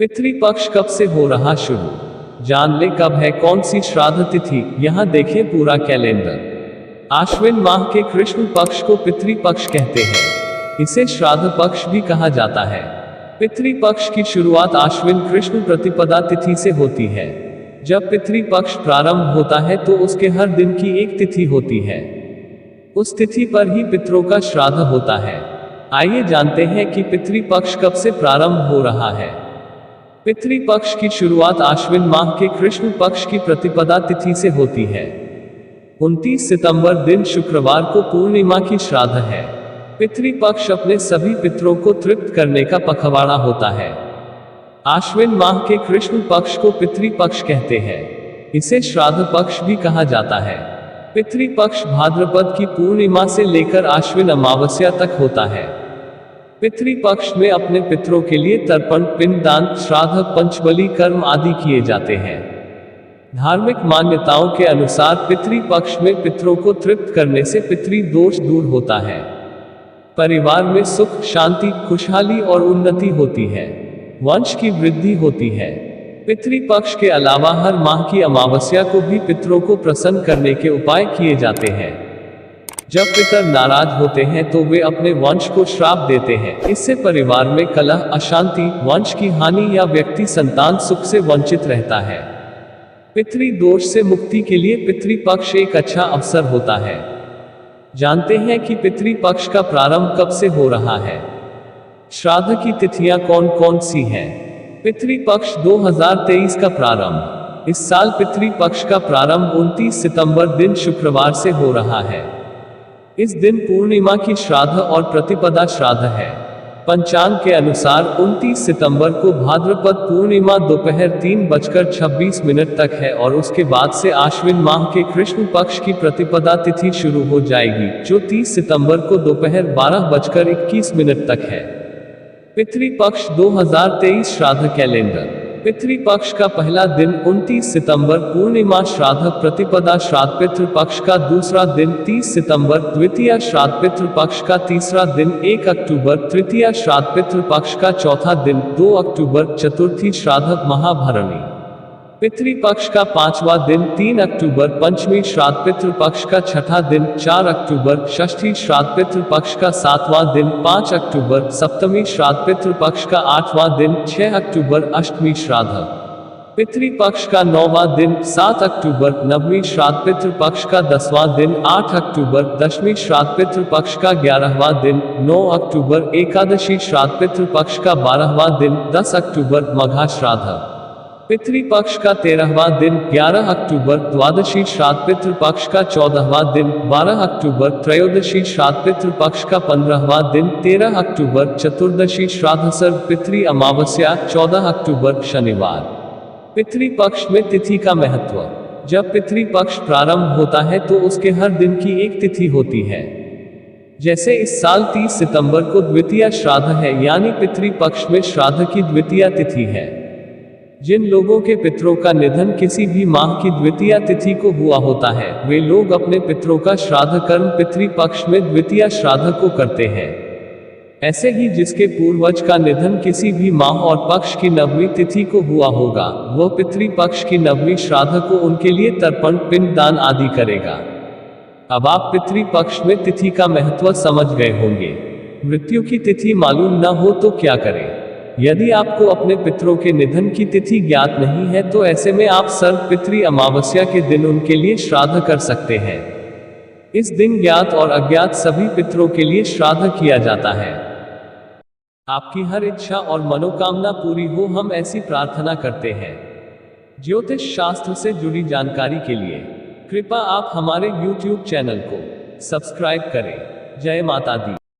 पितृपक्ष कब से हो रहा शुरू? जान ले कब है कौन सी श्राद्ध तिथि, यहाँ देखें पूरा कैलेंडर। आश्विन माह के कृष्ण पक्ष को पितृपक्ष कहते हैं। इसे श्राद्ध पक्ष भी कहा जाता है। पितृपक्ष की शुरुआत आश्विन कृष्ण प्रतिपदा तिथि से होती है। जब पितृपक्ष प्रारंभ होता है तो उसके हर दिन की एक तिथि होती है। उस तिथि पर ही पितरों का श्राद्ध होता है। आइए जानते हैं कि पितृपक्ष कब से प्रारंभ हो रहा है। पितृपक्ष की शुरुआत आश्विन माह के कृष्ण पक्ष की प्रतिपदा तिथि से होती है। 29 सितंबर दिन शुक्रवार को पूर्णिमा की श्राद्ध है। पितृपक्ष अपने सभी पितरों को तृप्त करने का पखवाड़ा होता है। आश्विन माह के कृष्ण पक्ष को पितृपक्ष कहते हैं। इसे श्राद्ध पक्ष भी कहा जाता है। पितृपक्ष भाद्रपद की पूर्णिमा से लेकर आश्विन अमावस्या तक होता है। पितृपक्ष में अपने पितरों के लिए तर्पण, पिंडदान, श्राद्ध, पंचबली कर्म आदि किए जाते हैं। धार्मिक मान्यताओं के अनुसार पितृपक्ष में पितरों को तृप्त करने से पितृदोष दूर होता है। परिवार में सुख, शांति, खुशहाली और उन्नति होती है। वंश की वृद्धि होती है। पितृपक्ष के अलावा हर माह की अमावस्या को भी पितरों को प्रसन्न करने के उपाय किए जाते हैं। जब पितर नाराज होते हैं तो वे अपने वंश को श्राप देते हैं। इससे परिवार में कलह, अशांति, वंश की हानि या व्यक्ति संतान सुख से वंचित रहता है। पितृदोष से मुक्ति के लिए पितृपक्ष एक अच्छा अवसर होता है। जानते हैं कि पितृपक्ष का प्रारंभ कब से हो रहा है। श्राद्ध की तिथियां कौन कौन सी हैं? पितृपक्ष 2023 का प्रारंभ। इस साल पितृपक्ष का प्रारंभ 29 सितंबर दिन शुक्रवार से हो रहा है। इस दिन पूर्णिमा की श्राद्ध और प्रतिपदा श्राद्ध है। पंचांग के अनुसार 29 सितंबर को भाद्रपद पूर्णिमा दोपहर 3:26 तक है और उसके बाद से आश्विन माह के कृष्ण पक्ष की प्रतिपदा तिथि शुरू हो जाएगी, जो 30 सितंबर को दोपहर 12:21 तक है। पितृपक्ष 2023 श्राद्ध कैलेंडर। पितृपक्ष का पहला दिन 29 सितंबर पूर्णिमा श्राद्ध प्रतिपदा श्राद्ध, पितृपक्ष का दूसरा दिन 30 सितंबर, द्वितीय श्राद्ध पितृपक्ष का तीसरा दिन 1 अक्टूबर, तृतीय श्राद्ध पितृपक्ष का चौथा दिन 2 अक्टूबर, चतुर्थी श्राद्ध महाभरणी पितृपक्ष का पांचवा दिन 3 अक्टूबर, पंचमी श्राद्ध पितृपक्ष का छठा दिन 4 अक्टूबर, षष्ठी श्राद्ध पितृपक्ष का 7वां दिन 5 अक्टूबर, सप्तमी श्राद्ध पितृपक्ष का 8वां दिन 6 अक्टूबर, अष्टमी श्राद्ध पितृपक्ष का 9वां दिन 7 अक्टूबर, नवमी श्राद्ध पितृपक्ष का 10वां दिन 8 अक्टूबर, दशमी श्राद्ध पितृपक्ष का 11वां दिन 9 अक्टूबर, एकादशी श्राद्ध पितृपक्ष का 12वां दिन 10 अक्टूबर, मघा श्राद्ध पितृपक्ष का 13वां दिन 11 अक्टूबर, द्वादशी श्राद्ध पितृपक्ष का 14वां दिन 12 अक्टूबर, त्रयोदशी श्राद्ध पितृपक्ष का 15वां दिन 13 अक्टूबर, चतुर्दशी श्राद्ध सर्व पितृ अमावस्या 14 अक्टूबर, शनिवार। पितृपक्ष में तिथि का महत्व। जब पितृपक्ष प्रारंभ होता है तो उसके हर दिन की एक तिथि होती है। जैसे इस साल 30 सितंबर को द्वितीय श्राद्ध है, यानी पितृपक्ष में श्राद्ध की द्वितीय तिथि है। जिन लोगों के पितरों का निधन किसी भी माह की द्वितीय तिथि को हुआ होता है, वे लोग अपने पितरों का श्राद्ध कर्म पितृपक्ष में द्वितीय श्राद्ध को करते हैं। ऐसे ही जिसके पूर्वज का निधन किसी भी माह और पक्ष की नवमी तिथि को हुआ होगा, वह पितृपक्ष की नवमी श्राद्ध को उनके लिए तर्पण, पिंडदान आदि करेगा। अब आप पितृपक्ष में तिथि का महत्व समझ गए होंगे। मृत्यु की तिथि मालूम न हो तो क्या करें? यदि आपको अपने पितरों के निधन की तिथि ज्ञात नहीं है तो ऐसे में आप सर्व पितृ अमावस्या के दिन उनके लिए श्राद्ध कर सकते हैं। इस दिन ज्ञात और अज्ञात सभी पितरों के लिए श्राद्ध किया जाता है। आपकी हर इच्छा और मनोकामना पूरी हो, हम ऐसी प्रार्थना करते हैं। ज्योतिष शास्त्र से जुड़ी जानकारी के लिए कृपया आप हमारे YouTube चैनल को सब्सक्राइब करें। जय माता दी।